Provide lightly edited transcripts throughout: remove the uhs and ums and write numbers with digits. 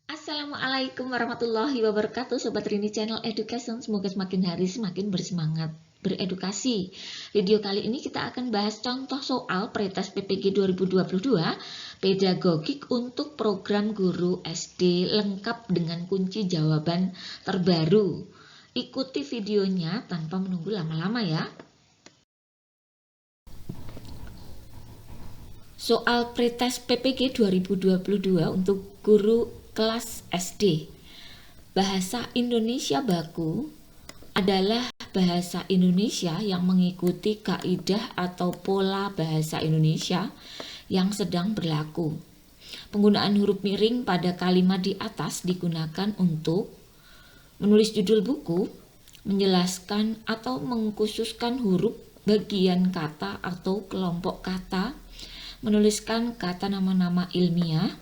Assalamualaikum warahmatullahi wabarakatuh, Sobat Rini Channel Education. Semoga semakin hari semakin bersemangat beredukasi. Video kali ini kita akan bahas contoh soal pretest PPG 2022 pedagogik untuk program guru SD lengkap dengan kunci jawaban terbaru. Ikuti videonya tanpa menunggu lama-lama ya. Soal pretest PPG 2022 untuk guru kelas SD. Bahasa Indonesia baku adalah bahasa Indonesia yang mengikuti kaidah atau pola bahasa Indonesia yang sedang berlaku. Penggunaan huruf miring pada kalimat di atas digunakan untuk menulis judul buku, menjelaskan atau mengkhususkan huruf, bagian kata atau kelompok kata, menuliskan kata nama-nama ilmiah,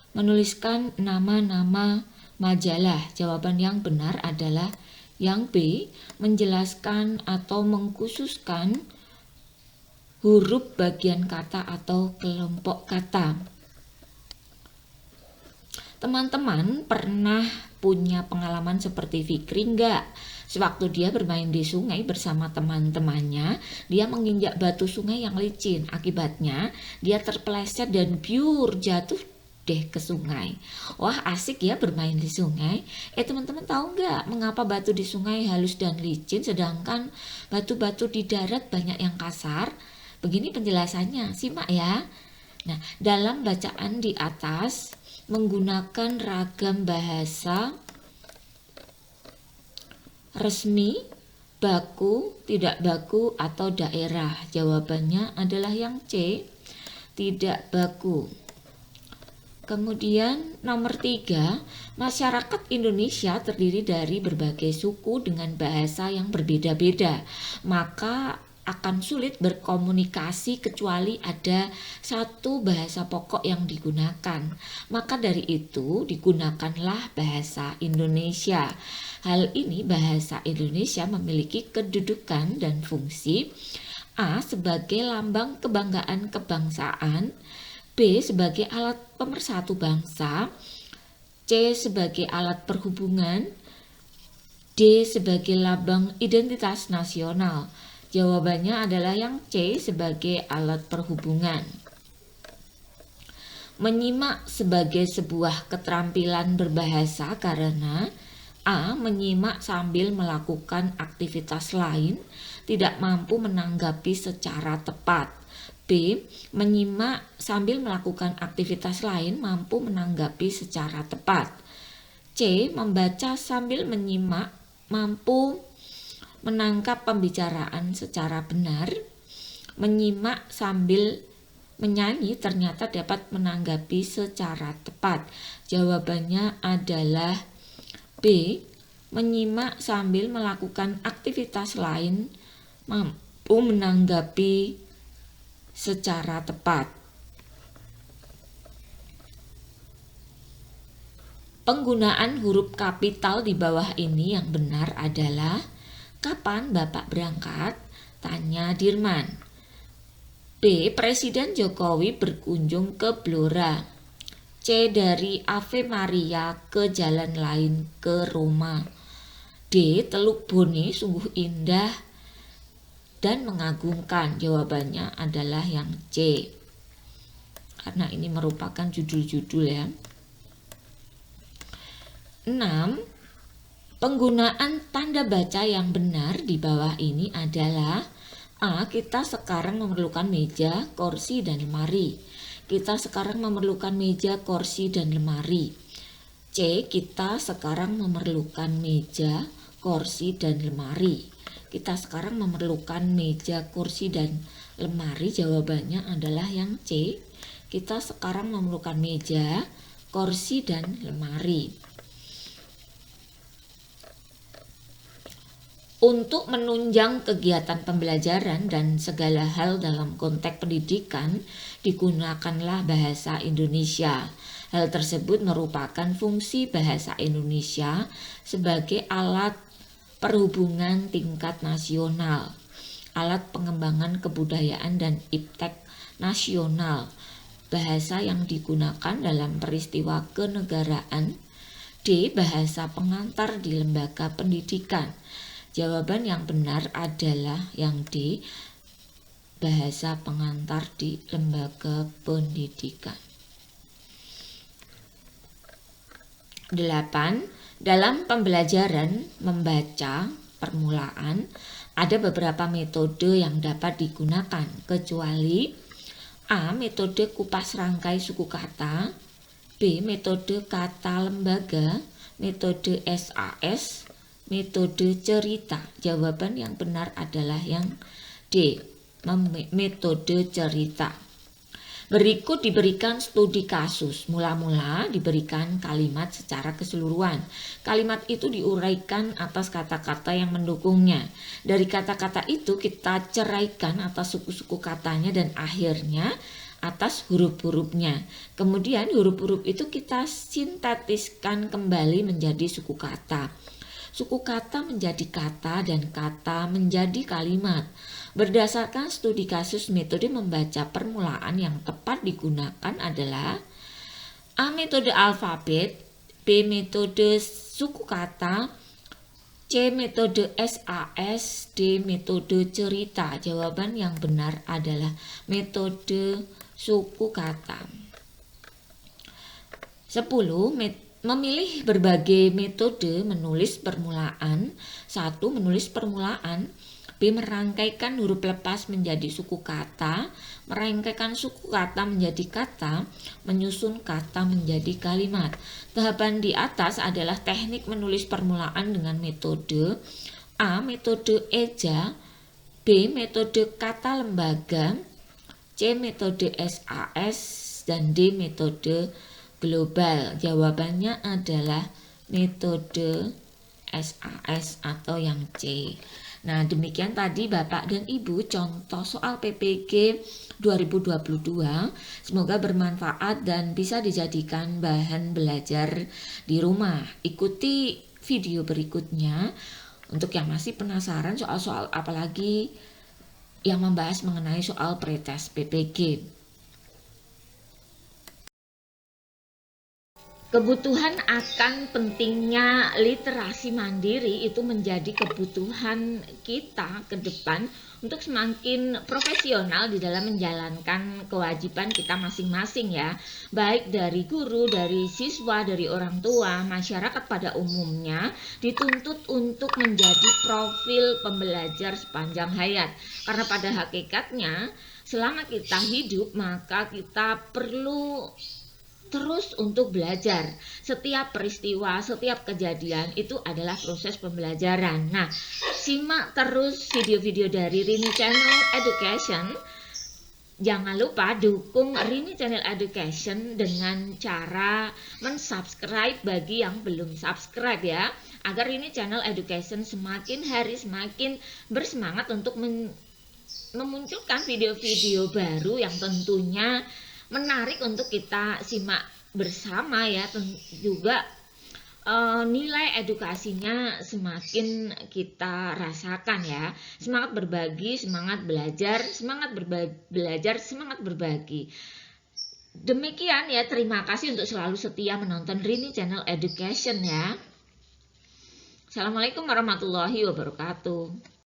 menuliskan nama-nama majalah. Jawaban yang benar adalah yang B, menjelaskan atau mengkhususkan huruf, bagian kata atau kelompok kata. Teman-teman pernah punya pengalaman seperti Fikri enggak? Sewaktu dia bermain di sungai bersama teman-temannya, dia menginjak batu sungai yang licin. Akibatnya dia terpeleset dan biur jatuh deh ke sungai. Wah, asik ya bermain di sungai. Teman-teman tahu nggak mengapa batu di sungai halus dan licin sedangkan batu-batu di darat banyak yang kasar? Begini penjelasannya, simak ya. Nah, dalam bacaan di atas menggunakan ragam bahasa resmi, baku, tidak baku, atau daerah. Jawabannya adalah yang C, tidak baku. Kemudian nomor 3, masyarakat Indonesia terdiri dari berbagai suku dengan bahasa yang berbeda-beda. Maka akan sulit berkomunikasi kecuali ada satu bahasa pokok yang digunakan. Maka dari itu digunakanlah bahasa Indonesia. Hal ini bahasa Indonesia memiliki kedudukan dan fungsi A sebagai lambang kebanggaan kebangsaan, B sebagai alat pemersatu bangsa, C sebagai alat perhubungan, D sebagai lambang identitas nasional. Jawabannya adalah yang C sebagai alat perhubungan. Menyimak sebagai sebuah keterampilan berbahasa karena A. Menyimak sambil melakukan aktivitas lain, tidak mampu menanggapi secara tepat. B. Menyimak sambil melakukan aktivitas lain, mampu menanggapi secara tepat. C. Membaca sambil menyimak, mampu menangkap pembicaraan secara benar. Menyimak sambil menyanyi ternyata dapat menanggapi secara tepat. Jawabannya adalah B. Menyimak sambil melakukan aktivitas lain, mampu menanggapi secara tepat. Penggunaan huruf kapital di bawah ini yang benar adalah: kapan Bapak berangkat? Tanya Dirman. B. Presiden Jokowi berkunjung ke Blora. C. Dari Ave Maria ke jalan lain ke Roma. D. Teluk Bone sungguh indah dan mengagumkan. Jawabannya adalah yang C, karena ini merupakan judul-judul ya. 6. Penggunaan tanda baca yang benar di bawah ini adalah A. Kita sekarang memerlukan meja, kursi, dan lemari. Kita sekarang memerlukan meja, kursi, dan lemari. C. Kita sekarang memerlukan meja, kursi, dan lemari. Kita sekarang memerlukan meja, kursi, dan lemari. Jawabannya adalah yang C. Kita sekarang memerlukan meja, kursi, dan lemari. Untuk menunjang kegiatan pembelajaran dan segala hal dalam konteks pendidikan, digunakanlah bahasa Indonesia. Hal tersebut merupakan fungsi bahasa Indonesia sebagai alat perhubungan tingkat nasional, alat pengembangan kebudayaan dan iptek nasional, bahasa yang digunakan dalam peristiwa kenegaraan. D. Bahasa pengantar di lembaga pendidikan. Jawaban yang benar adalah yang D. Bahasa pengantar di lembaga pendidikan. 8. Dalam pembelajaran membaca permulaan, ada beberapa metode yang dapat digunakan, kecuali A. Metode kupas rangkai suku kata, B. Metode kata lembaga, metode SAS, metode cerita. Jawaban yang benar adalah yang D. Metode cerita. Berikut diberikan studi kasus. Mula-mula diberikan kalimat secara keseluruhan. Kalimat itu diuraikan atas kata-kata yang mendukungnya. Dari kata-kata itu kita ceraikan atas suku-suku katanya dan akhirnya atas huruf-hurufnya. Kemudian huruf-huruf itu kita sintetiskan kembali menjadi suku kata. Suku kata menjadi kata dan kata menjadi kalimat. Berdasarkan studi kasus, metode membaca permulaan yang tepat digunakan adalah A. Metode alfabet, B. Metode suku kata, C. Metode SAS, D. Metode cerita. Jawaban yang benar adalah metode suku kata. 10. Memilih berbagai metode menulis permulaan. 1. Menulis permulaan. B. Merangkaikan huruf lepas menjadi suku kata, merangkaikan suku kata menjadi kata, menyusun kata menjadi kalimat. Tahapan di atas adalah teknik menulis permulaan dengan metode A. Metode eja, B. Metode kata lembaga, C. Metode SAS, dan D. Metode global. Jawabannya adalah metode SAS atau yang C. Nah, demikian tadi Bapak dan Ibu contoh soal PPG 2022. Semoga bermanfaat dan bisa dijadikan bahan belajar di rumah. Ikuti video berikutnya untuk yang masih penasaran soal-soal apalagi yang membahas mengenai soal pretest PPG. Kebutuhan akan pentingnya literasi mandiri itu menjadi kebutuhan kita ke depan untuk semakin profesional di dalam menjalankan kewajiban kita masing-masing ya. Baik dari guru, dari siswa, dari orang tua, masyarakat pada umumnya dituntut untuk menjadi profil pembelajar sepanjang hayat. Karena pada hakikatnya selama kita hidup maka kita perlu terus untuk belajar. Setiap peristiwa, setiap kejadian itu adalah proses pembelajaran. Nah, simak terus video-video dari Rini Channel Education. Jangan lupa dukung Rini Channel Education dengan cara mensubscribe bagi yang belum subscribe ya. Agar Rini Channel Education semakin hari semakin bersemangat untuk memunculkan video-video baru yang tentunya menarik untuk kita simak bersama ya. Juga nilai edukasinya semakin kita rasakan ya. Semangat berbagi, semangat belajar, semangat berbagi. Demikian ya, terima kasih untuk selalu setia menonton Rini Channel Education ya. Assalamualaikum warahmatullahi wabarakatuh.